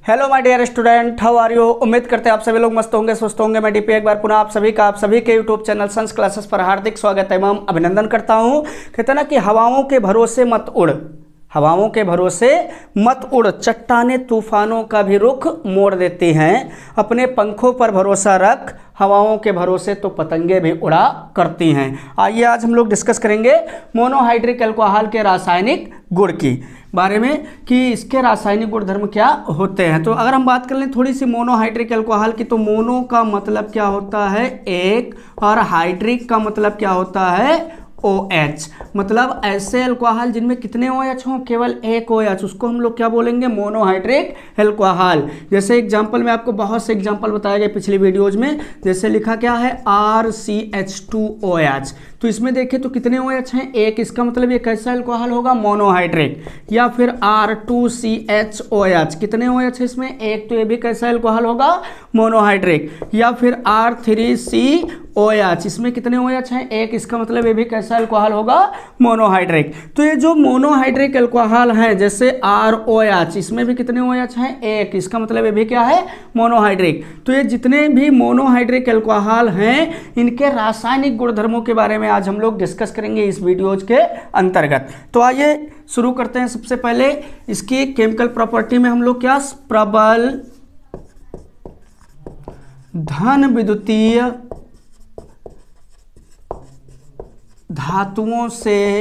Hello my dear student, how are you. उम्मीद करते हैं आप सभी लोग मस्त होंगे, स्वस्थ होंगे। मैं डीपी एक बार पुनः आप सभी के यूट्यूब चैनल संस क्लासेस पर हार्दिक स्वागत एवं अभिनंदन करता हूं। कहते हैं ना कि हवाओं के भरोसे मत उड़, हवाओं के भरोसे मत उड़, चट्टाने तूफानों का भी रुख मोड़ देती हैं। अपने पंखों पर भरोसा रख, हवाओं के भरोसे तो पतंगे भी उड़ा करती हैं। आइए आज हम लोग डिस्कस करेंगे मोनोहाइड्रिक अल्कोहल के रासायनिक गुण की बारे में कि इसके रासायनिक गुणधर्म क्या होते हैं। तो अगर हम बात कर लें थोड़ी सी मोनोहाइड्रिक अल्कोहल की, तो मोनो का मतलब क्या होता है एक, और हाइड्रिक का मतलब क्या होता है OH। मतलब ऐसे अल्कोहल जिनमें कितने OH हों, केवल एक OH, उसको हम लोग क्या बोलेंगे, मोनोहाइड्रिक अल्कोहल। जैसे एग्जांपल में आपको बहुत से एग्जांपल बताए गए पिछली वीडियोज में, जैसे लिखा क्या है RCH2OH। तो इसमें देखें तो कितने OH हैं, एक, इसका मतलब ये कैसा अल्कोहल होगा, मोनोहाइड्रिक। या फिर R2CHOH, कितने OH है इसमें, एक, तो ये भी कैसा अल्कोहल होगा, मोनोहाइड्रिक। या फिर R3COH, इसमें कितने OH हैं, एक, इसका मतलब ये भी कैसा अल्कोहल होगा, मोनोहाइड्रिक। तो ये जो मोनोहाइड्रिक अल्कोहल हैं, जैसे ROH, इसमें भी कितने OH हैं, एक, इसका मतलब ये भी क्या है, मोनोहाइड्रिक। तो ये जितने भी मोनोहाइड्रिक अल्कोहल हैं, इनके रासायनिक गुणधर्मों के बारे में आज हम लोग डिस्कस करेंगे इस वीडियोज के अंतर्गत। तो आइए शुरू करते हैं। सबसे पहले इसकी केमिकल प्रॉपर्टी में हम लोग क्या, प्रबल धन विद्युतीय धातुओं से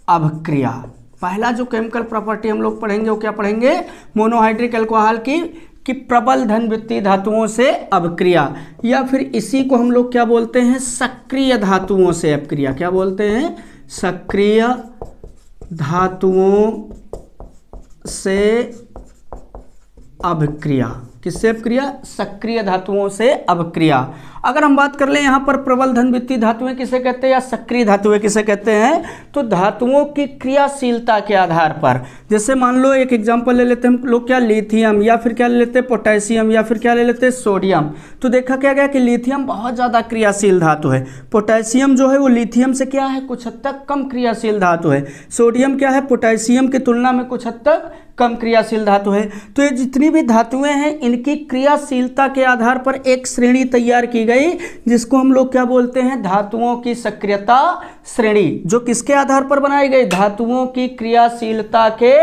अभिक्रिया। पहला जो केमिकल प्रॉपर्टी हम लोग पढ़ेंगे वो क्या पढ़ेंगे, मोनोहाइड्रिक अल्कोहल की कि प्रबल धन विद्युतीय धातुओं से अभिक्रिया, या फिर इसी को हम लोग क्या बोलते हैं, सक्रिय धातुओं से अभिक्रिया। क्या बोलते हैं, सक्रिय धातुओं से अभिक्रिया। किससे अभिक्रिया, सक्रिय धातुओं से अभिक्रिया। अगर हम बात कर लें यहाँ पर प्रबल धन विद्युतीय धातुएं किसे कहते हैं या सक्रिय धातुएं किसे कहते हैं, तो धातुओं की क्रियाशीलता के आधार पर। जैसे मान लो एक एग्जांपल ले लेते हैं हम लोग, क्या, लिथियम, या फिर क्या ले लेते हैं, पोटेशियम, या फिर क्या ले लेते हैं, सोडियम। तो देखा क्या गया कि लिथियम बहुत ज़्यादा क्रियाशील धातु है, पोटेशियम जो है वो लिथियम से क्या है, कुछ हद तक कम क्रियाशील धातु है, सोडियम क्या है, पोटेशियम की तुलना में कुछ हद तक कम क्रियाशील धातु है। तो ये जितनी भी धातुएं हैं, इनकी क्रियाशीलता के आधार पर एक श्रेणी तैयार की गई, जिसको हम लोग क्या बोलते हैं, धातुओं की सक्रियता श्रेणी। जो किसके आधार पर बनाई गई, धातुओं की क्रियाशीलता के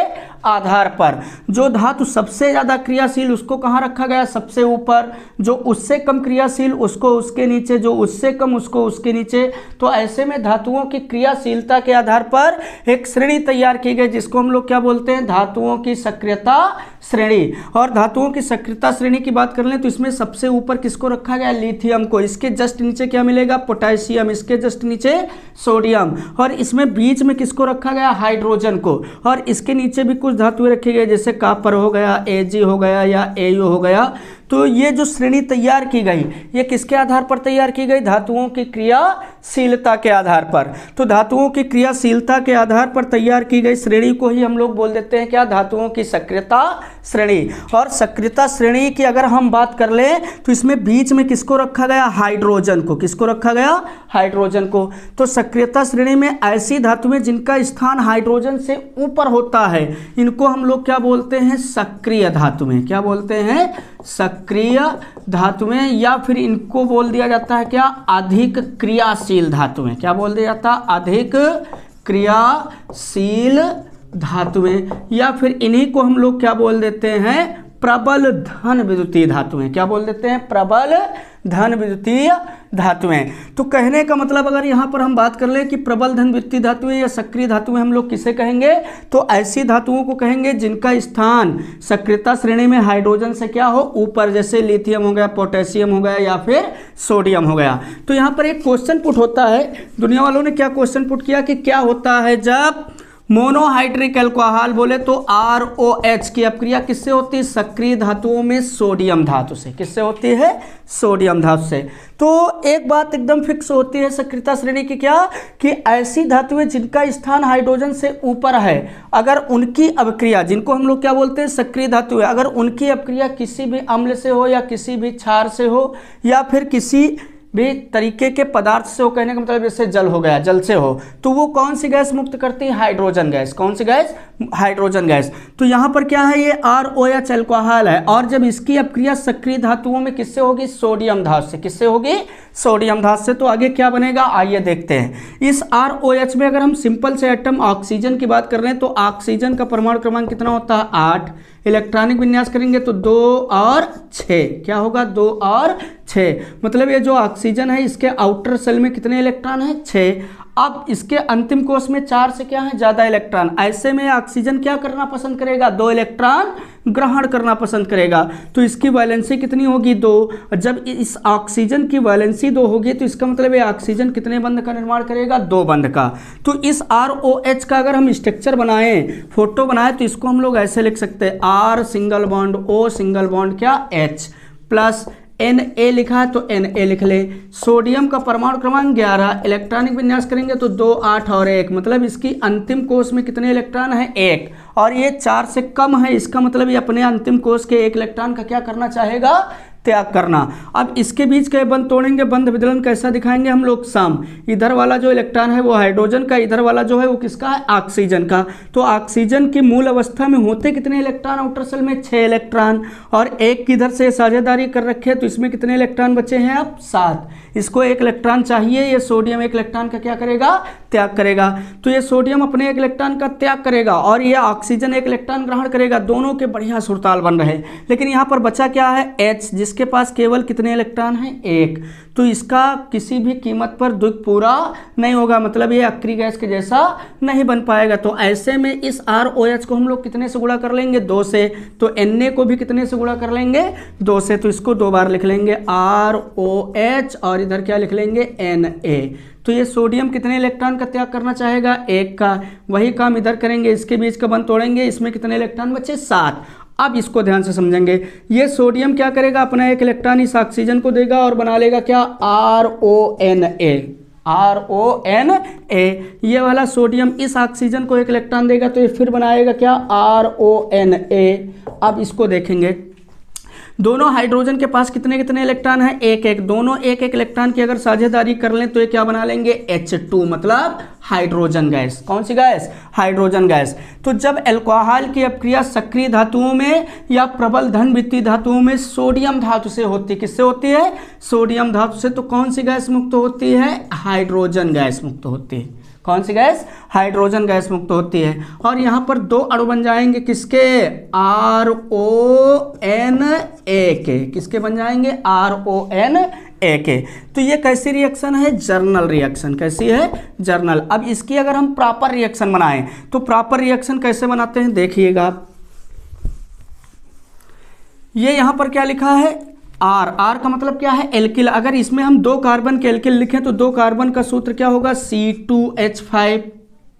आधार पर। जो धातु सबसे ज्यादा क्रियाशील उसको कहाँ रखा गया, सबसे ऊपर, जो उससे कम क्रियाशील उसको उसके नीचे, जो उससे कम उसको उसके नीचे। तो ऐसे में धातुओं की क्रियाशीलता के आधार पर एक श्रेणी तैयार की गई, जिसको हम लोग क्या बोलते हैं, धातुओं की सक्रियता श्रेणी। और धातुओं की सक्रियता श्रेणी की बात कर लें तो इसमें सबसे ऊपर किसको रखा गया, लिथियम को, इसके जस्ट नीचे क्या मिलेगा, पोटेशियम, इसके जस्ट नीचे सोडियम, और इसमें बीच में किसको रखा गया, हाइड्रोजन को, और इसके नीचे भी कुछ धातुएं रखी गई, जैसे कॉपर हो गया, Ag हो गया, या Au हो गया। तो ये जो श्रेणी तैयार की गई, ये किसके आधार पर तैयार की गई, धातुओं की क्रियाशीलता के आधार पर। तो धातुओं की क्रियाशीलता के आधार पर तैयार की गई श्रेणी को ही हम लोग बोल देते हैं क्या, धातुओं की सक्रियता श्रेणी। और सक्रियता श्रेणी की अगर हम बात कर लें तो इसमें बीच में किसको रखा गया, हाइड्रोजन को। किसको रखा गया, हाइड्रोजन को। तो सक्रियता श्रेणी में ऐसी धातुएं जिनका स्थान हाइड्रोजन से ऊपर होता है, इनको हम लोग क्या बोलते हैं, सक्रिय धातुएं। क्या बोलते हैं, सक्रिय धातुएं, या फिर इनको बोल दिया जाता है क्या, अधिक क्रियाशील धातुएं। क्या बोल दिया जाता है, अधिक क्रियाशील धातुएं, या फिर इन्हीं को हम लोग क्या बोल देते हैं, प्रबल धन विद्युतीय धातुएं। क्या बोल देते हैं, प्रबल धन विद्युतीय धातुएं। तो कहने का मतलब अगर यहाँ पर हम बात कर ले कि प्रबल धन विद्युतीय धातुएं या सक्रिय धातुएं हम लोग किसे कहेंगे, तो ऐसी धातुओं को कहेंगे जिनका स्थान सक्रियता श्रेणी में हाइड्रोजन से क्या हो, ऊपर, जैसे लिथियम हो गया, पोटेशियम हो गया, या फिर सोडियम हो गया। तो यहाँ पर एक क्वेश्चन पुट होता है, दुनिया वालों ने क्या क्वेश्चन पुट किया कि क्या होता है जब मोनोहाइड्रिक अल्कोहल बोले तो ROH की अपक्रिया किससे होती है, सक्रिय धातुओं में सोडियम धातु से। किससे होती है, सोडियम धातु से। तो एक बात एकदम फिक्स होती है सक्रियता श्रेणी की, क्या, कि ऐसी धातुएं जिनका स्थान हाइड्रोजन से ऊपर है, अगर उनकी अपक्रिया, जिनको हम लोग क्या बोलते हैं, सक्रिय धातुएं, अगर उनकी अपक्रिया किसी भी अम्ल से हो, या किसी भी क्षार से हो, या फिर किसी भी तरीके के पदार्थ से हो, कहने का मतलब जैसे जल हो गया, जल से हो, तो वो कौन सी गैस मुक्त करती है? Hydrogen gas. कौन सी गैस? Hydrogen gas. तो यहाँ पर क्या है, ये ROH अल्कोहल है, और जब इसकी अपक्रिया सक्रिय धातुओं में किससे होगी? सोडियम धातु से। किससे होगी? सोडियम धातु से। तो आगे क्या बनेगा, आइए देखते हैं। इस ROH में अगर हम सिंपल से एटम ऑक्सीजन की बात कर रहे हैं तो ऑक्सीजन का परमाणु क्रमांक कितना होता है? 8। इलेक्ट्रॉनिक विन्यास करेंगे तो 2 और 6, क्या होगा? 2 और 6। मतलब ये जो ऑक्सीजन है इसके आउटर सेल में कितने इलेक्ट्रॉन है? 6। अब इसके अंतिम कोश में 4 से क्या है? ज्यादा इलेक्ट्रॉन। ऐसे में ऑक्सीजन क्या करना पसंद करेगा? 2 इलेक्ट्रॉन ग्रहण करना पसंद करेगा। तो इसकी वैलेंसी कितनी होगी? 2। जब इस ऑक्सीजन की वैलेंसी 2 होगी तो इसका मतलब ये ऑक्सीजन कितने बंध का निर्माण करेगा? 2 बंध का। तो इस ROH का अगर हम स्ट्रक्चर बनाएं, फोटो बनाएं, तो इसको हम लोग ऐसे लिख सकते हैं, R single bond, O single bond क्या? H प्लस Na लिखा है तो Na लिख ले। सोडियम का परमाणु क्रमांक 11, इलेक्ट्रॉनिक विन्यास करेंगे तो 2, 8 और 1, मतलब इसकी अंतिम कोश में कितने इलेक्ट्रॉन है? 1। और ये 4 से कम है, इसका मतलब ये अपने अंतिम कोश के 1 इलेक्ट्रॉन का क्या करना चाहेगा? त्याग करना। अब इसके बीच के बंध तोड़ेंगे, बंध विदलन कैसा दिखाएंगे हम लोग? सम। इधर वाला जो इलेक्ट्रॉन है वो हाइड्रोजन का, इधर वाला जो है वो किसका है? ऑक्सीजन का। तो ऑक्सीजन की मूल अवस्था में होते कितने इलेक्ट्रॉन आउटर सेल में? 6 इलेक्ट्रॉन, और एक किधर से साझेदारी कर रखे हैं तो इसमें कितने इलेक्ट्रॉन बचे हैं? अब 7। इसको 1 इलेक्ट्रॉन चाहिए, ये सोडियम 1 इलेक्ट्रॉन का क्या करेगा? त्याग करेगा। तो ये सोडियम अपने 1 इलेक्ट्रॉन का त्याग करेगा और ये ऑक्सीजन 1 इलेक्ट्रॉन ग्रहण करेगा। दोनों के बढ़िया सुरताल बन रहे, लेकिन यहाँ पर बचा क्या है? H, जिसके पास केवल कितने इलेक्ट्रॉन हैं? 1। तो इसका किसी भी कीमत पर द्विक पूरा नहीं होगा, मतलब ये अक्रिय गैस के जैसा नहीं बन पाएगा। तो ऐसे में इस ROH को हम लोग कितने से गुणा कर लेंगे? 2 से। तो Na को भी कितने से गुणा कर लेंगे? 2 से। तो इसको 2 बार लिख लेंगे, ROH, और इधर क्या लिख लेंगे? Na। तो ये सोडियम कितने इलेक्ट्रॉन का त्याग करना चाहेगा? 1 का। वही काम इधर करेंगे, इसके बीच का बंध तोड़ेंगे, इसमें कितने इलेक्ट्रॉन बचे? 7। अब इसको ध्यान से समझेंगे। ये सोडियम क्या करेगा? अपना 1 इलेक्ट्रॉन इस ऑक्सीजन को देगा और बना लेगा क्या? RONA। RONA। ये वाला सोडियम इस ऑक्सीजन को 1 इलेक्ट्रॉन देगा तो ये फिर बनाएगा क्या? RONA। अब इसको देखेंगे, दोनों हाइड्रोजन के पास कितने कितने इलेक्ट्रॉन हैं? 1 1। दोनों 1 1 इलेक्ट्रॉन की अगर साझेदारी कर लें तो ये क्या बना लेंगे? H2, मतलब हाइड्रोजन गैस। कौन सी गैस? Hydrogen gas. तो जब अल्कोहल की अपक्रिया सक्रिय धातुओं में या प्रबल धन वित्तीय धातुओं में सोडियम धातु से होती है, किससे होती है? सोडियम धातु से। तो कौन सी गैस मुक्त होती है? हाइड्रोजन गैस मुक्त होती है। कौन सी गैस? हाइड्रोजन गैस मुक्त होती है। और यहाँ पर 2 अणु बन जाएंगे, किसके? RONA के। किसके बन जाएंगे? RONA के। तो ये कैसी रिएक्शन है? Journal reaction. कैसी है? जर्नल। अब इसकी अगर हम प्रॉपर रिएक्शन बनाएं तो प्रॉपर रिएक्शन कैसे बनाते हैं देखिएगा। ये यहाँ पर क्या लिखा है? R का मतलब क्या है? एल्किल। अगर इसमें हम 2 कार्बन के एल्किल लिखें तो 2 कार्बन का सूत्र क्या होगा? C2H5।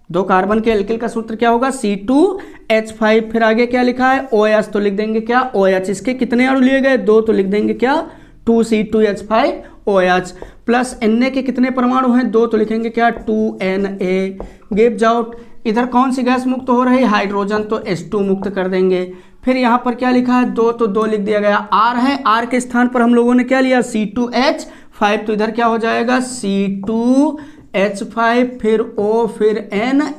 2 कार्बन के एल्किल का सूत्र क्या होगा? C2H5। फिर आगे क्या लिखा है? OH, तो लिख देंगे क्या? OH। इसके कितने अणु लिए गए? 2, तो लिख देंगे क्या? 2C2H5OH। प्लस Na के कितने परमाणु हैं? 2, तो लिखेंगे क्या? 2Na। गिव्स आउट, इधर कौन सी गैस मुक्त हो रही है? हाइड्रोजन, तो H2 मुक्त कर देंगे। फिर यहाँ पर क्या लिखा है? 2, तो 2 लिख दिया गया। R है, R के स्थान पर हम लोगों ने क्या लिया? C2H5। तो इधर क्या हो जाएगा? C2H5, फिर O, फिर Na।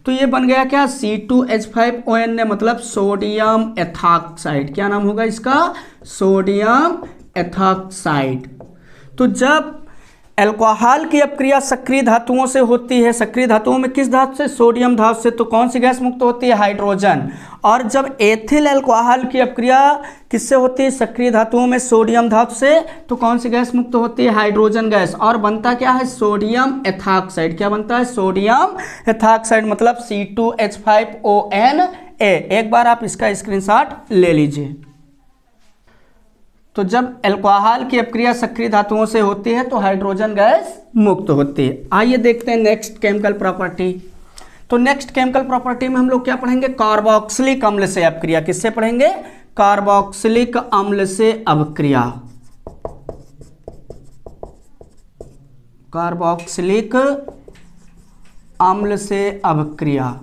तो ये बन गया क्या? C2H5ONA, मतलब सोडियम एथॉक्साइड। क्या नाम होगा इसका? Sodium ethoxide. तो जब अल्कोहल की अपक्रिया सक्रिय धातुओं से होती है, सक्रिय धातुओं में किस धातु से? सोडियम धातु से। तो कौन सी गैस मुक्त होती है? हाइड्रोजन। और जब एथिल अल्कोहल की अपक्रिया किससे होती है? सक्रिय धातुओं में सोडियम धातु से। तो कौन सी गैस मुक्त होती है? Hydrogen gas. और बनता क्या है? Sodium ethoxide. क्या बनता है? सोडियम एथॉक्साइड, मतलब C2H5ONA। एक बार आप इसका स्क्रीनशॉट ले लीजिए। तो जब अल्कोहल की अपक्रिया सक्रिय धातुओं से होती है तो हाइड्रोजन गैस मुक्त होती है। आइए देखते हैं नेक्स्ट केमिकल प्रॉपर्टी। तो नेक्स्ट केमिकल प्रॉपर्टी में हम लोग क्या पढ़ेंगे? कार्बोक्सिलिक अम्ल से अपक्रिया। किससे पढ़ेंगे? कार्बोक्सिलिक अम्ल से अपक्रिया। कार्बोक्सिलिक अम्ल से अपक्रिया,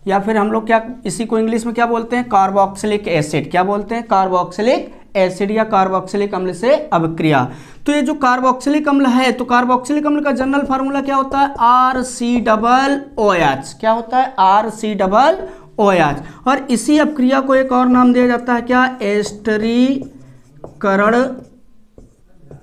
या फिर हम लोग क्या इसी को इंग्लिश में क्या बोलते हैं? Carboxylic acid. क्या बोलते हैं? कार्बोक्सिलिक एसिड या कार्बोक्सिलिक अम्ल से अभिक्रिया। तो ये जो कार्बोक्सिलिक अम्ल है, तो कार्बोक्सिलिक अम्ल का जनरल फार्मूला क्या होता है? RCOOH। क्या होता है? RCOOH। और इसी अभिक्रिया को एक और नाम दिया जाता है क्या? एस्टरीकरण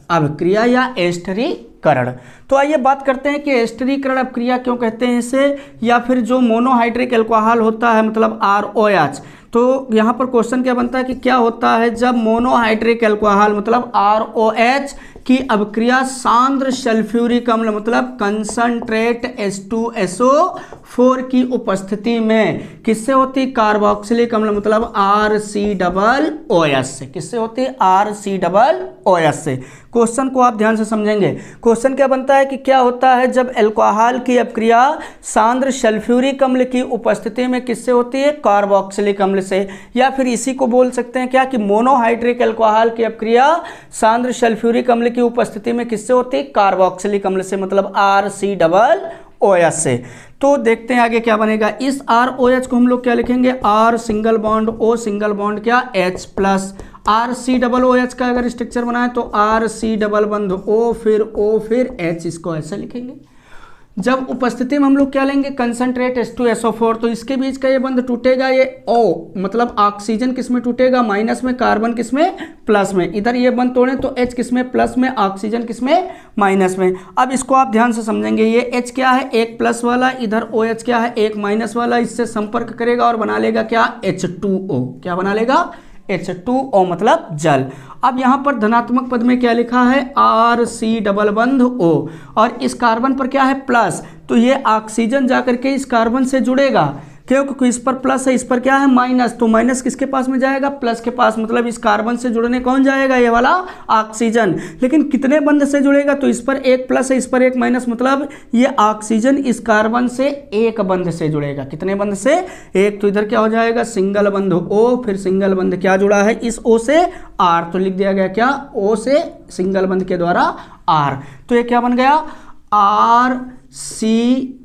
अभिक्रिया या एस्टरीकरण। तो आइए बात करते हैं कि एस्टरीकरण अभिक्रिया क्यों कहते हैं इसे, या फिर जो मोनोहाइड्रिक अल्कोहल होता है मतलब ROH। तो यहाँ पर क्वेश्चन क्या बनता है कि क्या होता है जब मोनोहाइड्रिक अल्कोहल मतलब ROH की अभिक्रिया सांद्र सल्फ्यूरिक अम्ल मतलब कंसंट्रेट H2SO4 की उपस्थिति में किससे होती? कार्बोक्सिलिक अम्ल मतलब RCOOH से। किससे होती? RCOOH से। क्वेश्चन को आप ध्यान से समझेंगे। क्वेश्चन क्या बनता है कि क्या होता है जब अल्कोहल की अभिक्रिया सांद्र सल्फ्यूरिक अम्ल की उपस्थिति में किससे होती है? कार्बोक्सिलिक अम्ल से। या फिर इसी को बोल सकते हैं क्या कि मोनोहाइड्रिक अल्कोहल की अभिक्रिया सांद्र सल्फ्यूरिक अम्ल की उपस्थिति में किससे होती है? कार्बोक्सिलिक अम्ल से मतलब RCOOH से। तो देखते हैं आगे क्या बनेगा। इस ROH को हम लोग क्या लिखेंगे? R single bond O single bond क्या? H प्लस RCOOH का अगर स्ट्रक्चर बनाए तो RC डबल बंध O फिर H, इसको ऐसे लिखेंगे। जब उपस्थिति में हम लोग क्या लेंगे? Concentrate H2SO4। तो इसके बीच का ये बंध टूटेगा, ये O मतलब ऑक्सीजन किस में टूटेगा? माइनस में, कार्बन किस में? प्लस में। इधर ये बंध तोड़े तो H किस में? प्लस में, ऑक्सीजन किस में? माइनस में। अब इसको आप ध्यान से समझेंगे। ये H क्या है? एक प्लस वाला, इधर OH क्या है? एक माइनस वाला। इससे संपर्क करेगा और बना लेगा क्या? H2O। क्या बना लेगा? H2O मतलब जल। अब यहाँ पर धनात्मक पद में क्या लिखा है? RC डबल बंध O, और इस कार्बन पर क्या है? प्लस। तो ये ऑक्सीजन जाकर के इस कार्बन से जुड़ेगा, क्योंकि इस पर प्लस है, इस पर क्या है? माइनस। तो माइनस किसके पास में जाएगा? प्लस के पास। मतलब इस कार्बन से जुड़ने कौन जाएगा? ये वाला ऑक्सीजन। लेकिन कितने बंध से जुड़ेगा? तो इस पर एक प्लस है, इस पर एक माइनस, मतलब ये ऑक्सीजन इस कार्बन से एक बंध से जुड़ेगा। कितने बंध से? एक। तो इधर क्या हो जाएगा? सिंगल बंध O, फिर सिंगल बंध क्या जुड़ा है इस O से? R। तो लिख दिया गया क्या? O से सिंगल बंध के द्वारा R। तो ये क्या बन गया? RC,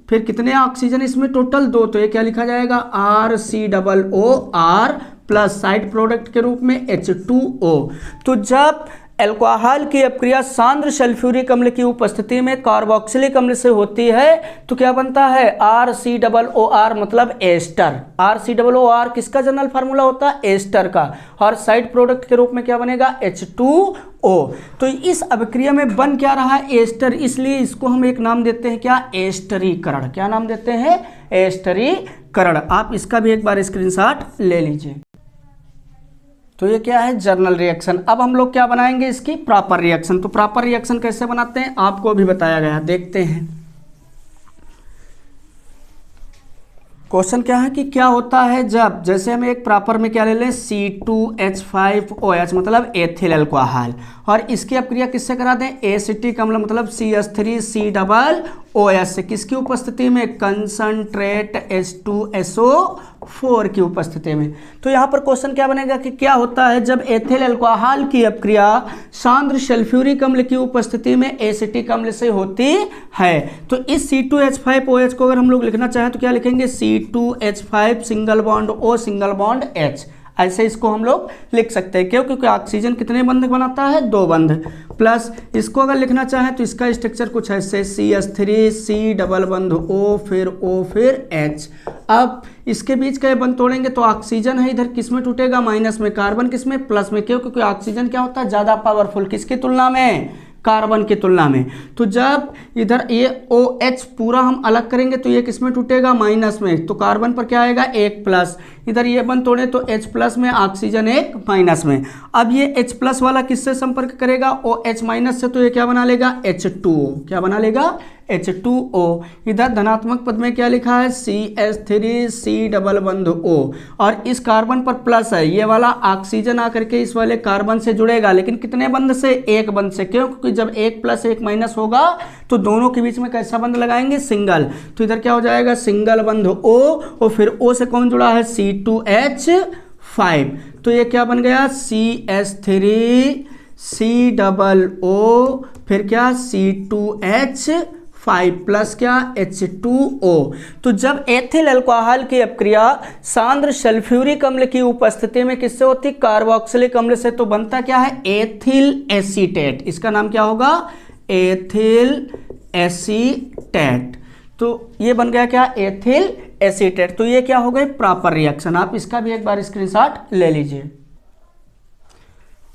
फिर कितने ऑक्सीजन इसमें? टोटल 2। तो ये क्या लिखा जाएगा? RCOOR प्लस साइड प्रोडक्ट के रूप में H2O। तो जब अल्कोहल की अभिक्रिया सांद्र सल्फ्यूरिक अम्ल की उपस्थिति में कार्बोक्सिलिक अम्ल से होती है तो क्या बनता है? RCOOR मतलब एस्टर। RCOOR किसका जनरल फार्मूला होता है? एस्टर का। और साइड प्रोडक्ट के रूप में क्या बनेगा? H2O। तो इस अभिक्रिया में बन क्या रहा है? एस्टर। इसलिए इसको हम एक नाम देते हैं क्या? एस्टरीकरण। क्या नाम देते हैं? एस्टरीकरण। आप इसका भी एक बार स्क्रीनशॉट ले लीजिए। तो ये क्या है? Journal reaction. अब हम लोग क्या बनाएंगे? इसकी प्रॉपर रिएक्शन। तो प्रॉपर रिएक्शन कैसे बनाते हैं आपको अभी बताया गया, देखते हैं। क्वेश्चन क्या है कि क्या होता है जब, जैसे हम एक प्रॉपर में क्या ले लें? C2H5OH मतलब एथिल अल्कोहल, और इसकी अभिक्रिया किससे करा दें? एसिटिक अम्ल मतलब CH3COOH से। किसकी उपस्थिति में? कंसंट्रेट H2SO4 की उपस्थिति में। तो यहाँ पर क्वेश्चन क्या बनेगा कि क्या होता है जब एथिल अल्कोहल की अभिक्रिया सांद्र सल्फ्यूरिक अम्ल की उपस्थिति में एसिटिक अम्ल से होती है। तो इस C2H5OH को अगर हम लोग लिखना चाहें तो क्या लिखेंगे? C2H5 single bond O single bond H। ऐसे इसको हम लोग लिख सकते हैं। क्यों? क्योंकि ऑक्सीजन कितने बंध बनाता है? 2 बंध। प्लस इसको अगर लिखना चाहें तो इसका स्ट्रक्चर कुछ ऐसे CH3C डबल बंध O फिर H। अब इसके बीच का ये बंध तोड़ेंगे तो ऑक्सीजन है इधर किस में टूटेगा? माइनस में। कार्बन किस में? प्लस में। क्यों? क्योंकि ऑक्सीजन क्या होता है? ज़्यादा पावरफुल। किसकी तुलना में? कार्बन की तुलना में। तो जब इधर ये OH पूरा हम अलग करेंगे तो ये किस में टूटेगा? माइनस में। तो कार्बन पर क्या आएगा? एक प्लस। इधर ये बंद तोड़े तो H प्लस में, ऑक्सीजन एक माइनस में। अब ये H प्लस वाला किससे संपर्क करेगा? OH माइनस से। तो ये क्या बना लेगा? H2O। क्या बना लेगा? H2O। इधर धनात्मक पद में क्या लिखा है? CH3C डबल बंध O, और इस कार्बन पर प्लस है। ये वाला ऑक्सीजन आकर के इस वाले कार्बन से जुड़ेगा, लेकिन कितने बंध से? एक बंध से। क्यों? क्योंकि जब एक प्लस एक माइनस होगा तो दोनों के बीच में कैसा बंध लगाएंगे? सिंगल। तो इधर क्या हो जाएगा? सिंगल बंध O, और फिर O से कौन जुड़ा है? C2H5। तो ये क्या बन गया? CH3C डबल O, फिर क्या? C2H5। 5 प्लस क्या H2O। तो जब एथिल अल्कोहल की अपक्रिया सांद्र सल्फ्यूरिक अम्ल की उपस्थिति में किससे होती है? कार्बोक्सिलिक अम्ल से। तो बनता क्या है? Ethyl acetate. इसका नाम क्या होगा? Ethyl acetate. तो ये बन गया क्या? Ethyl acetate. तो ये क्या हो गई? Proper reaction. आप इसका भी एक बार स्क्रीनशॉट ले लीजिए।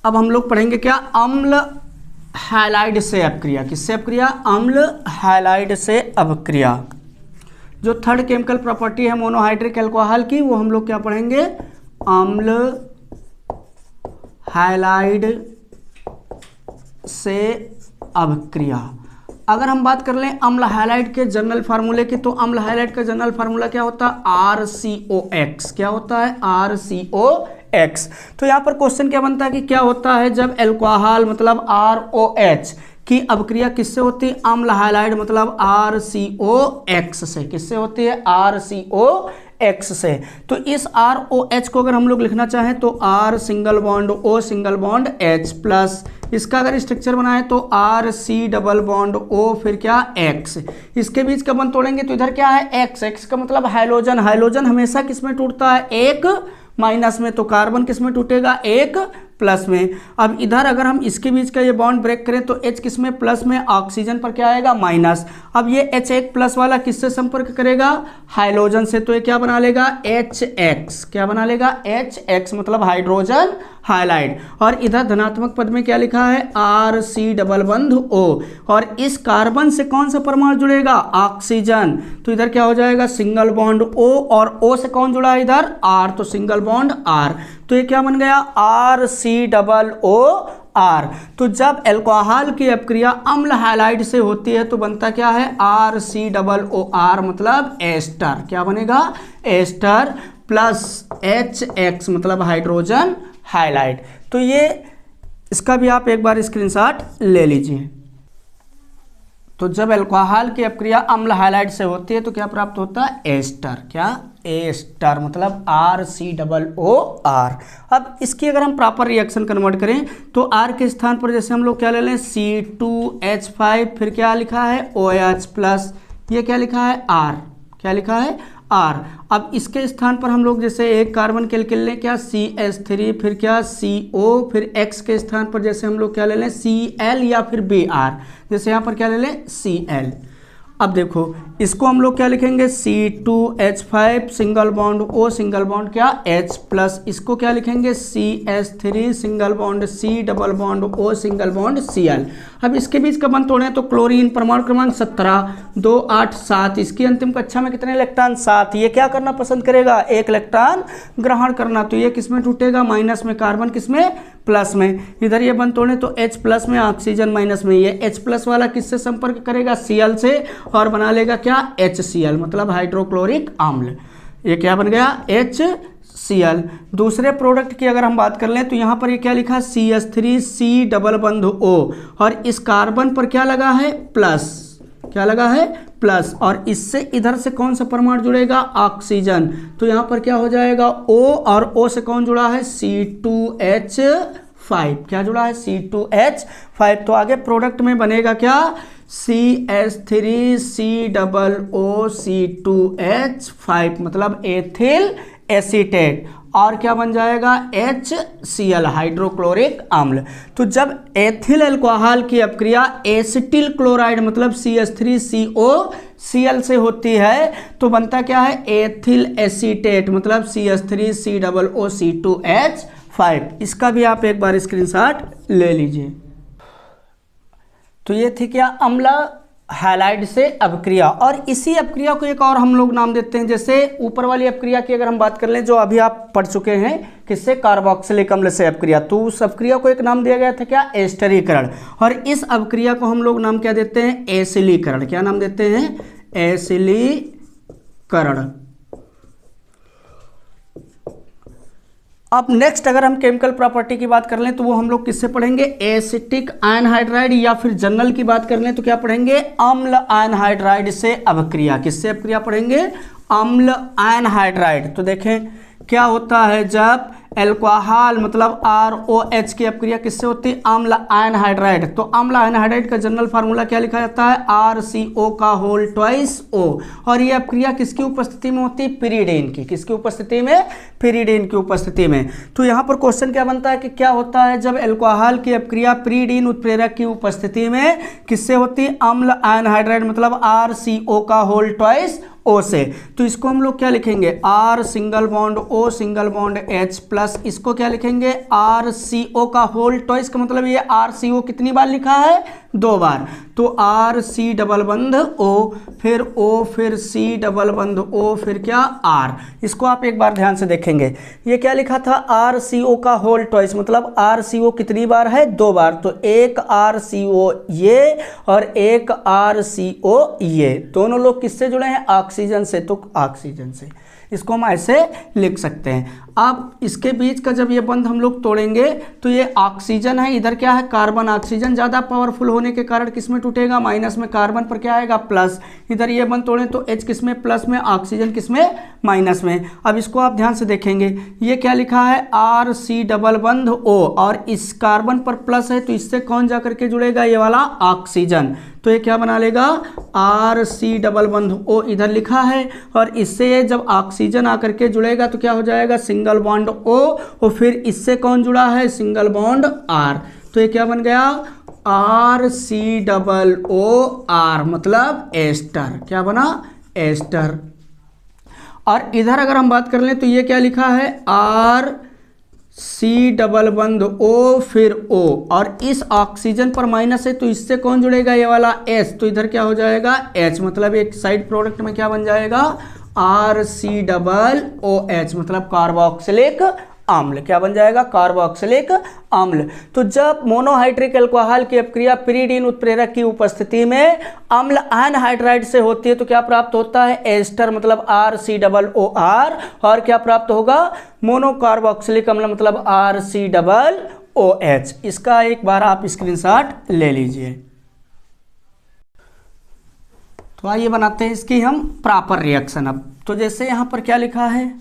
अब हम लोग पढ़ेंगे क्या? अम्ल हैलाइड से अपक्रिया। किससे अपक्रिया? अम्ल हैलाइड से अपक्रिया। जो थर्ड केमिकल प्रॉपर्टी है मोनोहाइड्रिक अल्कोहल की, वो हम लोग क्या पढ़ेंगे? अम्ल हैलाइड से अपक्रिया। अगर हम बात कर लें अम्ल हैलाइड के जनरल फार्मूले की, तो अम्ल हैलाइड का जनरल फार्मूला क्या होता है? RCOX। क्या होता है? RCOX। तो यहाँ पर क्वेश्चन क्या बनता है कि क्या होता है जब अल्कोहल मतलब ROH की अपक्रिया किससे होती है? अम्ल हैलाइड मतलब RCOX से। किससे होती है? RCOX से। तो इस ROH को अगर हम लोग लिखना चाहें तो R single bond O single bond H plus इसका अगर स्ट्रक्चर बनाए तो RC डबल बॉन्ड O फिर क्या? X। इसके बीच का बंध तोड़ेंगे तो इधर क्या है? X। X का मतलब हाइड्रोजन। हाइड्रोजन हमेशा किस में टूटता है? एक माइनस में। तो कार्बन किस में टूटेगा? एक प्लस में। अब इधर अगर हम इसके बीच का ये बॉन्ड ब्रेक करें तो H किस में? प्लस में। ऑक्सीजन पर क्या आएगा? माइनस। अब ये H1 प्लस वाला किससे संपर्क करेगा? हाइड्रोजन से। तो ये क्या बना लेगा? HX। क्या बना लेगा? HX मतलब हाइड्रोजन हाइलाइड। और इधर धनात्मक पद में क्या लिखा है? RC डबल बंध O। और इस कार्बन से कौन सा परमाणु जुड़ेगा? ऑक्सीजन। तो इधर क्या हो जाएगा? Single bond O। और O से कौन जुड़ा है इधर? R। तो सिंगल बॉन्ड R। तो ये क्या बन गया? RC double O R। तो जब अल्कोहल की अपक्रिया अम्ल हैलाइड से होती है तो बनता क्या है? RC डबल O R मतलब एस्टर। क्या बनेगा? एस्टर प्लस HX मतलब हाइड्रोजन हाइलाइड। तो ये इसका भी आप एक बार स्क्रीनशॉट ले लीजिए। तो जब अल्कोहल की अपक्रिया अम्ल हैलाइड से होती है तो क्या प्राप्त होता है? एस्टर। क्या? एस्टर मतलब RC डबल O R। अब इसकी अगर हम प्रॉपर रिएक्शन कन्वर्ट करें तो R के स्थान पर जैसे हम लोग क्या ले लें? C2H5 फिर क्या लिखा है? OH प्लस ये क्या लिखा है? R। क्या लिखा है? R। अब इसके स्थान पर हम लोग जैसे एक कार्बन के ले लें क्या? CH3 फिर क्या? CO फिर X के स्थान पर जैसे हम लोग क्या ले लें? Cl या फिर Br। जैसे यहाँ पर क्या ले लें? Cl। अब देखो इसको हम लोग क्या लिखेंगे? C2H5 single bond O single bond क्या? H प्लस इसको क्या लिखेंगे? CH3 single bond C double bond O single bond Cl। अब इसके बीच का बंध तोड़ें तो क्लोरीन परमाणु क्रमांक 17 2 8 7। इसकी अंतिम कक्षा में कितने इलेक्ट्रॉन? 7। ये क्या करना पसंद करेगा? एक इलेक्ट्रॉन ग्रहण करना। तो ये किस में टूटेगा? माइनस में। कार्बन किस में? प्लस में। इधर ये बंध तोड़ें तो H प्लस में, ऑक्सीजन माइनस में। ये H प्लस वाला किससे संपर्क करेगा? Cl से और बना लेगा क्या? HCl मतलब हाइड्रोक्लोरिक अम्ल। ये क्या बन गया? HCl। दूसरे प्रोडक्ट की अगर हम बात कर लें तो यहाँ पर ये क्या लिखा? CH3C डबल बंध O। और इस कार्बन पर क्या लगा है? प्लस। क्या लगा है? प्लस। और इससे इधर से कौन सा परमाणु जुड़ेगा? ऑक्सीजन। तो यहाँ पर क्या हो जाएगा? O। और O से कौन जुड़ा है? C2H5। क्या जुड़ा है? C2H5। तो आगे प्रोडक्ट में बनेगा क्या? CH3C डबल O C2H5 मतलब एथिल एसीटेट। और क्या बन जाएगा? HCl हाइड्रोक्लोरिक अम्ल। तो जब एथिल अल्कोहल की अपक्रिया एसिटिल क्लोराइड मतलब CH3CO Cl से होती है तो बनता क्या है? एथिल एसीटेट मतलब CH3C डबल O C2H5। इसका भी आप एक बार स्क्रीनशॉट ले लीजिए। तो ये थी क्या? अम्ल हैलाइड से अपक्रिया। और इसी अपक्रिया को एक और हम लोग नाम देते हैं। जैसे ऊपर वाली अपक्रिया की अगर हम बात कर लें जो अभी आप पढ़ चुके हैं, किससे? कार्बोक्सिलिक अम्ल से अपक्रिया। तो उस अपक्रिया को एक नाम दिया गया था क्या? एस्टरीकरण। और इस अपक्रिया को हम लोग नाम क्या देते हैं? एसिलीकरण। क्या नाम देते हैं? एसिलीकरण। अब नेक्स्ट अगर हम केमिकल प्रॉपर्टी की बात कर लें तो वो हम लोग किससे पढ़ेंगे? Acetic anhydride. या फिर जनरल की बात कर लें तो क्या पढ़ेंगे? अम्ल एनहाइड्राइड से अपक्रिया। किससे अपक्रिया पढ़ेंगे? अम्ल एनहाइड्राइड। तो देखें क्या होता है जब एल्कोहल मतलब ROH की अपक्रिया किससे होती है? अम्ल आयन हाइड्राइड। तो अम्ल आयन हाइड्राइड का जनरल फार्मूला क्या लिखा जाता है? RCO का होल ट्वाइस O। और ये अपक्रिया किसकी उपस्थिति में होती है? पिरीडीन की। किसकी उपस्थिति में? पिरीडीन की उपस्थिति में। तो यहाँ पर क्वेश्चन क्या बनता है कि क्या होता है जब एल्कोहल की अपक्रिया पिरीडीन उत्प्रेरक की उपस्थिति में किससे होती है? अम्ल आयन हाइड्राइड मतलब RCO का होल ट्वाइस O से। तो इसको हम लोग क्या लिखेंगे? R single bond O single bond H plus इसको क्या लिखेंगे? RCO का होल ट्वाइस का मतलब ये RCO कितनी बार लिखा है? 2 बार। तो RC डबल बंध O फिर O फिर C डबल बंध O फिर क्या? R। इसको आप एक बार ध्यान से देखेंगे, ये क्या लिखा था? RCO का होल ट्वाइस मतलब RCO कितनी बार है? 2 बार। तो एक RCO ये और एक RCO ये, दोनों लोग किससे जुड़े हैं? ऑक्सीजन से। तो ऑक्सीजन से इसको हम ऐसे लिख सकते हैं। अब इसके बीच का जब ये बंध हम लोग तोड़ेंगे तो ये ऑक्सीजन है, इधर क्या है? कार्बन। ऑक्सीजन ज़्यादा पावरफुल होने के कारण किस में टूटेगा? माइनस में। कार्बन पर क्या आएगा? प्लस। इधर ये बंध तोड़ें तो H किस में? प्लस में। ऑक्सीजन किस में? माइनस में। अब इसको आप ध्यान से देखेंगे, ये क्या लिखा है? RC डबल बंध O और इस कार्बन पर प्लस है तो इससे कौन जा करके जुड़ेगा? ये वाला ऑक्सीजन। तो ये क्या बना लेगा? RC डबल बंध O इधर लिखा है और इससे जब ऑक्सीजन आकर के जुड़ेगा तो क्या हो जाएगा? सिंगल बॉन्ड O और फिर इससे कौन जुड़ा है? Single bond R। तो ये क्या बन गया? RC डबल O R मतलब एस्टर। क्या बना? एस्टर। और इधर अगर हम बात कर लें तो ये क्या लिखा है? RC डबल बंध O फिर O और इस ऑक्सीजन पर माइनस है तो इससे कौन जुड़ेगा? ये वाला H। तो इधर क्या हो जाएगा? H मतलब एक साइड प्रोडक्ट में क्या बन जाएगा? RC डबल OH मतलब कार्बोक्सिलिक अम्ल। क्या बन जाएगा? कार्बोक्सिलिक अम्ल। तो जब मोनोहाइड्रिक अल्कोहल की अपक्रिया पिरीडीन उत्प्रेरक की उपस्थिति में अम्ल आयन हाइड्राइड से होती है तो क्या प्राप्त होता है? एस्टर मतलब RC डबल OR। और क्या प्राप्त होगा? मोनोकार्बोक्सिलिक अम्ल मतलब RC डबल OH। इसका एक बार आप स्क्रीनशॉट ले लीजिए। तो आइए बनाते हैं इसकी हम प्रॉपर रिएक्शन। अब तो जैसे यहाँ पर क्या लिखा है?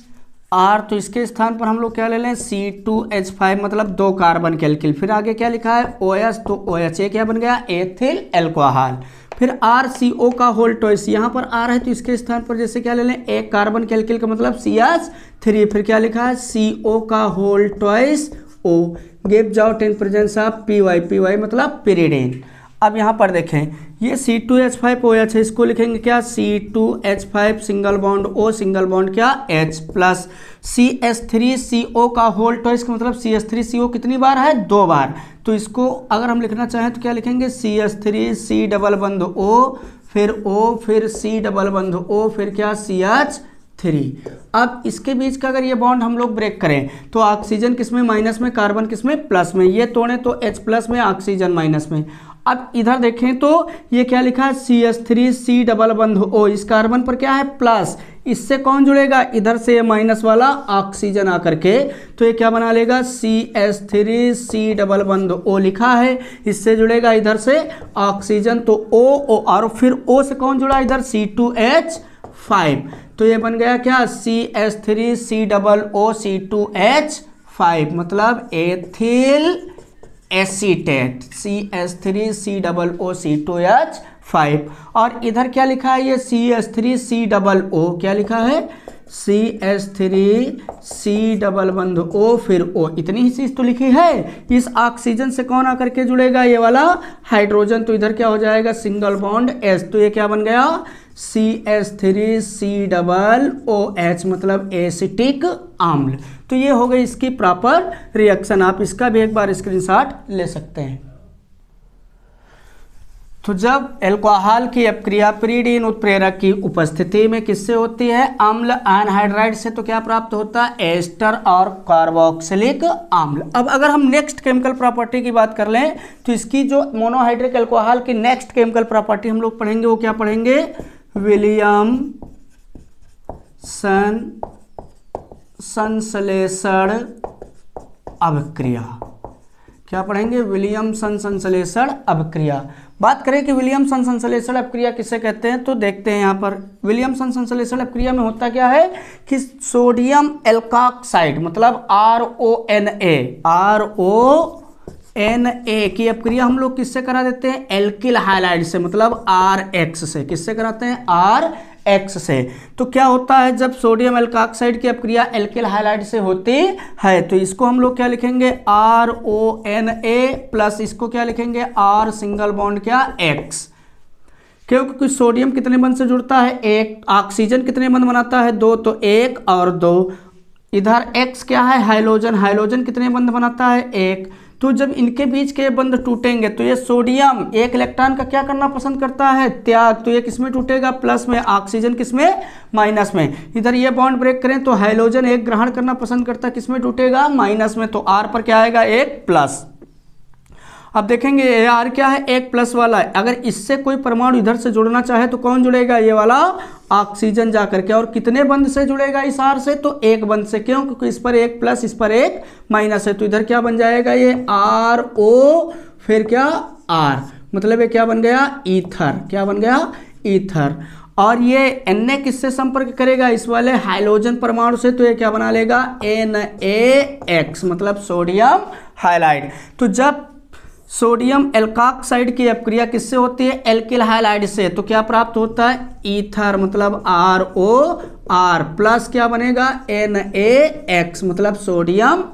R, तो इसके स्थान पर हम लोग क्या ले लें? C2H5 मतलब 2 कार्बन के एल्किल। फिर आगे क्या लिखा है? OH, तो OH क्या बन गया? Ethyl alcohol. फिर RCO का होल ट्वाइस, यहाँ पर R है तो इसके स्थान पर जैसे क्या ले लें? 1 कार्बन के एल्किल का मतलब CH3। फिर क्या लिखा है? CO का होल ट्वाइस O। गिव जाओ 10 प्रेजेंस ऑफ PY। PY मतलब पिरीडीन। अब यहाँ पर देखें, ये C2H5 OH है, इसको लिखेंगे क्या? C2H5 single bond O single bond क्या? H प्लस CH3CO का होल ट्वाइस का मतलब CH3CO कितनी बार है? 2 बार। तो इसको अगर हम लिखना चाहें तो क्या लिखेंगे? CH3C डबल बंध O फिर C डबल बंध O फिर क्या? CH3। अब इसके बीच का अगर ये बॉन्ड हम लोग ब्रेक करें तो ऑक्सीजन किस में? माइनस में। कार्बन किस में? प्लस में। ये तोड़ें तो H प्लस में, ऑक्सीजन माइनस में। अब इधर देखें तो ये क्या लिखा है? CH3C डबल बंध O। इस कार्बन पर क्या है? प्लस। इससे कौन जुड़ेगा? इधर से ये माइनस वाला ऑक्सीजन आकर के, तो ये क्या बना लेगा? CH3C डबल बंध O लिखा है, इससे जुड़ेगा इधर से ऑक्सीजन तो O और फिर O से कौन जुड़ा? इधर C2H5। तो ये बन गया क्या? CH3C डबल O C2H5 मतलब ethyl acetate. CH3C double O C2H5। और इधर क्या लिखा है? ये CH3C डबल O क्या लिखा है? CH3C डबल बंध O फिर O। इतनी ही चीज तो लिखी है। इस ऑक्सीजन से कौन आकर के जुड़ेगा? ये वाला हाइड्रोजन। तो इधर क्या हो जाएगा? Single bond H। तो ये क्या बन गया? CH3C डबल OH मतलब एसिटिक अम्ल। तो ये हो गई इसकी प्रॉपर रिएक्शन। आप इसका भी एक बार स्क्रीनशॉट ले सकते हैं। तो जब एल्कोहल की अपक्रिया पिरीडीन उत्प्रेरक की उपस्थिति में किससे होती है? अम्ल आयन हाइड्राइड से, तो क्या प्राप्त होता है? एस्टर और कार्बोक्सिलिक अम्ल। अब अगर हम नेक्स्ट केमिकल प्रॉपर्टी की बात कर लें तो इसकी जो मोनोहाइड्रिक एल्कोहल की नेक्स्ट केमिकल प्रॉपर्टी हम लोग पढ़ेंगे वो क्या पढ़ेंगे? विलियमसन संश्लेषण अभिक्रिया। क्या पढ़ेंगे? विलियमसन संश्लेषण अभिक्रिया। बात करें कि विलियमसन संश्लेषण अभिक्रिया किसे कहते हैं, तो देखते हैं यहाँ पर विलियमसन संश्लेषण अभिक्रिया में होता क्या है कि सोडियम एल्काक्साइड मतलब RONA की अभिक्रिया हम लोग किससे करा देते हैं? एल्किल हाइलाइड से मतलब RX से। किससे कराते हैं? RX से। तो क्या होता है जब सोडियम एल्काक्साइड की अभिक्रिया एल्किल हाइलाइड से होती है तो इसको हम लोग क्या लिखेंगे? RONA प्लस इसको क्या लिखेंगे? R सिंगल बॉन्ड क्या? X। क्योंकि सोडियम कितने बंध से जुड़ता है? 1। ऑक्सीजन कितने बंध बनाता है? 2। तो 1 और 2। इधर X क्या है? हाइलोजन कितने बंध बनाता है? 1। तो जब इनके बीच के बंध टूटेंगे तो ये सोडियम एक इलेक्ट्रॉन का क्या करना पसंद करता है? त्याग। तो ये किसमें टूटेगा? प्लस में। ऑक्सीजन किसमें? माइनस में। इधर ये बॉन्ड ब्रेक करें तो हाइलोजन एक ग्रहण करना पसंद करता है, किसमें टूटेगा? माइनस में। तो R पर क्या आएगा? 1 प्लस। अब देखेंगे ये R क्या है? 1 प्लस वाला है। अगर इससे कोई परमाणु इधर से जुड़ना चाहे तो कौन जुड़ेगा? ये वाला ऑक्सीजन जाकर के। और कितने बंध से जुड़ेगा इस R से? तो 1 बंध से। क्यों? क्योंकि इस पर 1 प्लस इस पर 1 माइनस है। तो इधर क्या बन जाएगा? ये RO फिर क्या? R मतलब ये क्या बन गया? ईथर। क्या बन गया? ईथर। और ये Na किससे संपर्क करेगा? इस वाले हाइलोजन परमाणु से। तो ये क्या बना लेगा? NaX मतलब सोडियम हाइलाइड। तो जब सोडियम एल्काक्साइड की अपक्रिया किससे होती है? एल्किल हाइलाइड से। तो क्या प्राप्त होता है? ईथर मतलब ROR प्लस क्या बनेगा? NaX मतलब सोडियम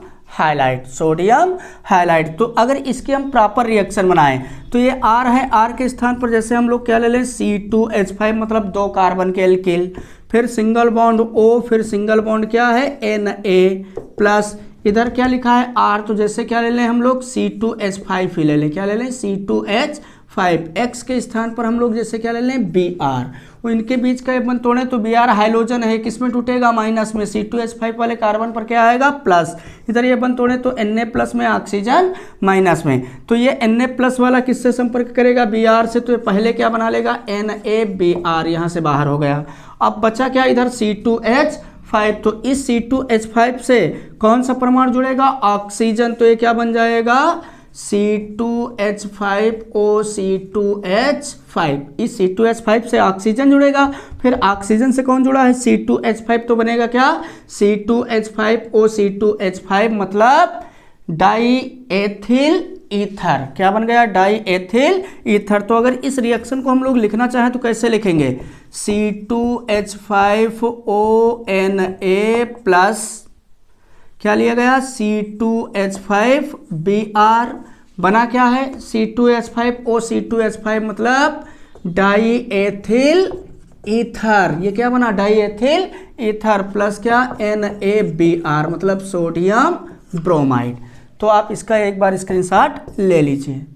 हाइलाइड। तो अगर इसकी हम प्रॉपर रिएक्शन बनाएं तो ये R है, R के स्थान पर जैसे हम लोग क्या ले लें? C2H5 मतलब 2 कार्बन के एल्किल, फिर सिंगल बॉन्ड O, फिर सिंगल बॉन्ड क्या है? Na प्लस इधर क्या लिखा है? R। तो जैसे क्या ले लें हम लोग? C2H5 ही ले लें। क्या ले लें? C2H5। X के स्थान पर हम लोग जैसे क्या ले लें? Br। वो इनके बीच का बंध तोड़े तो Br हाइलोजन है, किसमें टूटेगा? माइनस में। C2H5 वाले कार्बन पर क्या आएगा? प्लस। इधर ये बंध तोड़े तो Na प्लस में, ऑक्सीजन माइनस में। तो ये Na प्लस वाला किससे संपर्क करेगा? Br से। तो ये पहले क्या बना लेगा? NaBr यहाँ से बाहर हो गया। अब बचा क्या? इधर C2H5। तो इस C2H5 से कौन सा परमाणु जुड़ेगा? ऑक्सीजन। तो ये क्या बन जाएगा? C2H5OC2H5। इस C2H5 से ऑक्सीजन जुड़ेगा, फिर ऑक्सीजन से कौन जुड़ा है? C2H5। तो बनेगा क्या? C2H5OC2H5 मतलब डाई एथिल ईथर। क्या बन गया? Die ethyl ether. तो अगर इस रिएक्शन को हम लोग लिखना चाहें तो कैसे लिखेंगे? C2H5ONA प्लस क्या लिया गया? C2H5Br बना क्या है? C2H5OC2H5 मतलब डाई एथिल ईथर। ये क्या बना? डाई एथिल ईथर प्लस क्या? NaBr मतलब सोडियम ब्रोमाइड। तो आप इसका एक बार स्क्रीनशॉट ले लीजिए।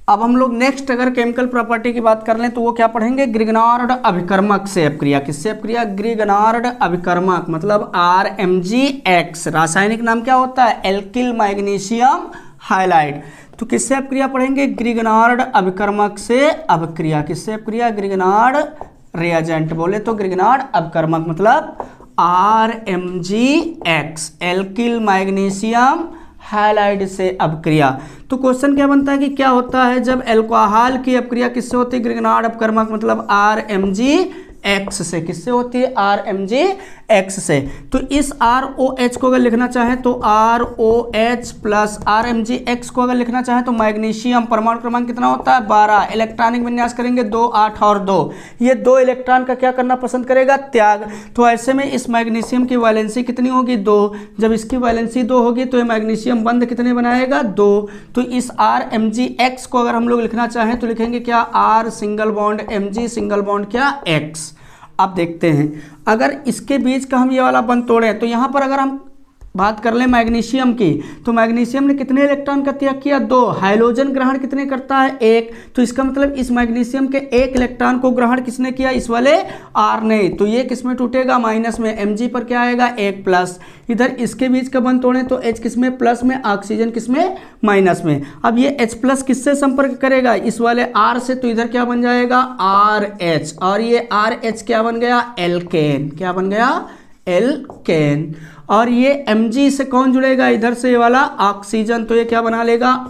अब हम लोग नेक्स्ट अगर केमिकल प्रॉपर्टी की बात कर लें तो वो क्या पढ़ेंगे? ग्रिगनार्ड अभिकर्मक से अपक्रिया। किससे अपक्रिया? ग्रिगनार्ड अभिकर्मक मतलब RMgX। रासायनिक नाम क्या होता है? Alkyl magnesium halide. तो किससे अपक्रिया पढ़ेंगे? ग्रिगनार्ड अभिकर्मक से अपक्रिया। किससे अपक्रिया? ग्रिगनार्ड रिएजेंट बोले तो ग्रिगनार्ड अभिकर्मक मतलब RMgX एल्किल मैग्नीशियम हाइलाइड से अपक्रिया। तो क्वेश्चन क्या बनता है कि क्या होता है जब अल्कोहल की अपक्रिया किससे होती है? ग्रिगनार्ड अपकर्मक मतलब RMgX से। किससे होती है? RMgX से। तो इस ROH को अगर लिखना चाहें तो ROH प्लस RMgX को अगर लिखना चाहें तो मैग्नीशियम परमाणु क्रमांक कितना होता है? 12। इलेक्ट्रॉनिक विन्यास करेंगे 2, 8 और 2। ये 2 इलेक्ट्रॉन का क्या करना पसंद करेगा? त्याग। तो ऐसे में इस मैग्नीशियम की वैलेंसी कितनी होगी? 2। जब इसकी वैलेंसी 2 होगी तो ये मैग्नीशियम बंध कितने बनाएगा? 2। तो इस RMgX को अगर हम लोग लिखना चाहें तो लिखेंगे क्या? R single bond Mg single bond क्या? X। अब देखते हैं अगर इसके बीच का हम ये वाला बंध तोड़ें तो यहाँ पर अगर हम बात कर लें मैग्नीशियम की तो मैग्नीशियम ने कितने इलेक्ट्रॉन का त्याग किया? 2। हाइलोजन ग्रहण कितने करता है? 1। तो इसका मतलब इस मैग्नीशियम के 1 इलेक्ट्रॉन को ग्रहण किसने किया? इस वाले R ने। तो ये किसमें टूटेगा? माइनस में। Mg पर क्या आएगा? 1 प्लस। इधर इसके बीच का बंध तोड़ें तो H किसमें? प्लस में, ऑक्सीजन किसमें? माइनस में। अब ये H प्लस किससे संपर्क करेगा? इस वाले R से। तो इधर क्या बन जाएगा? RH। और ये RH क्या बन गया? एल्केन। क्या बन गया? एल्केन। और ये Mg से कौन जुड़ेगा, इधर से ये वाला ऑक्सीजन, तो ये क्या बना लेगा,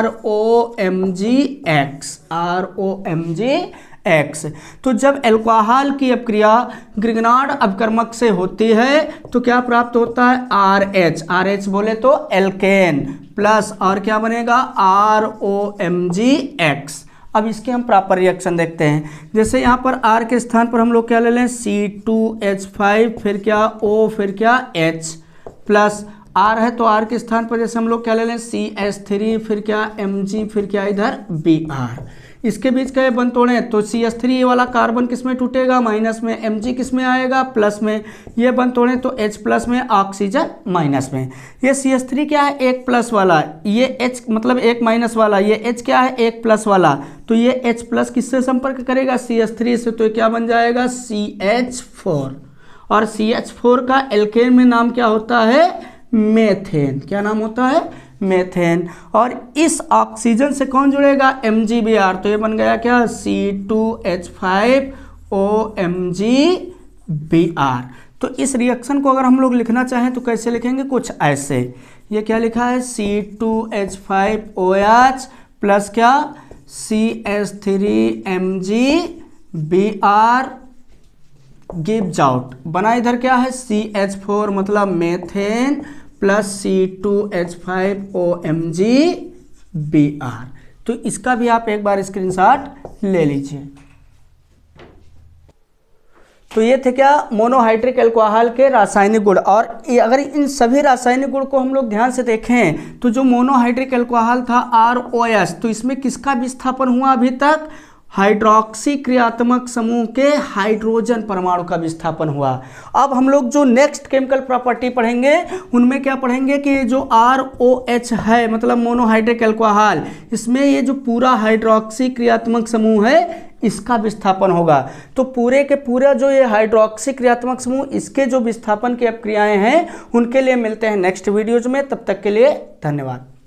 ROMgX, ROMgX। तो जब अल्कोहल की अपक्रिया ग्रिग्नार्ड अपकर्मक से होती है तो क्या प्राप्त होता है, RH, RH बोले तो एल्केन, प्लस और क्या बनेगा, ROMgX। अब इसके हम प्रॉपर रिएक्शन देखते हैं। जैसे यहाँ पर R के स्थान पर हम लोग क्या ले लें, C2H5, फिर क्या O, फिर क्या H, प्लस R है तो R के स्थान पर जैसे हम लोग क्या ले लें, CH3, फिर क्या Mg, फिर क्या इधर Br। इसके बीच का ये बंद तोड़े तो CH3 ये वाला कार्बन किस में टूटेगा, माइनस में, Mg किस में आएगा, प्लस में। ये बंद तोड़े तो H प्लस में, ऑक्सीजन माइनस में। ये CH3 क्या है, एक प्लस वाला, ये H मतलब एक माइनस वाला, ये H क्या है, एक प्लस वाला, तो ये H प्लस किससे संपर्क करेगा, CH3 से, तो ये क्या बन जाएगा, CH4। और CH4 का एल्केन में नाम क्या होता है, मेथेन। क्या नाम होता है, मेथेन। और इस ऑक्सीजन से कौन जुड़ेगा, MgBr, तो ये बन गया क्या, C2H5OMgBr। तो इस रिएक्शन को अगर हम लोग लिखना चाहें तो कैसे लिखेंगे, कुछ ऐसे। ये क्या लिखा है, C2H5OH प्लस क्या, CH3MgBr गिव्स आउट, बना इधर क्या है, CH4 मतलब मेथेन प्लस C2H5OMgBr। तो इसका भी आप एक बार स्क्रीनशॉट ले लीजिए। तो ये थे क्या, मोनोहाइड्रिक अल्कोहल के रासायनिक गुण। और अगर इन सभी रासायनिक गुण को हम लोग ध्यान से देखें तो जो मोनोहाइड्रिक अल्कोहल था ROS, तो इसमें किसका विस्थापन हुआ अभी तक, हाइड्रोक्सी क्रियात्मक समूह के हाइड्रोजन परमाणु का विस्थापन हुआ। अब हम लोग जो नेक्स्ट केमिकल प्रॉपर्टी पढ़ेंगे उनमें क्या पढ़ेंगे कि जो ROH है मतलब मोनोहाइड्रिक अल्कोहल, इसमें ये जो पूरा हाइड्रोक्सी क्रियात्मक समूह है इसका विस्थापन होगा। तो पूरे के पूरा जो ये हाइड्रोक्सी क्रियात्मक समूह, इसके जो विस्थापन की अपक्रियाएं हैं उनके लिए मिलते हैं नेक्स्ट वीडियोज में। तब तक के लिए धन्यवाद।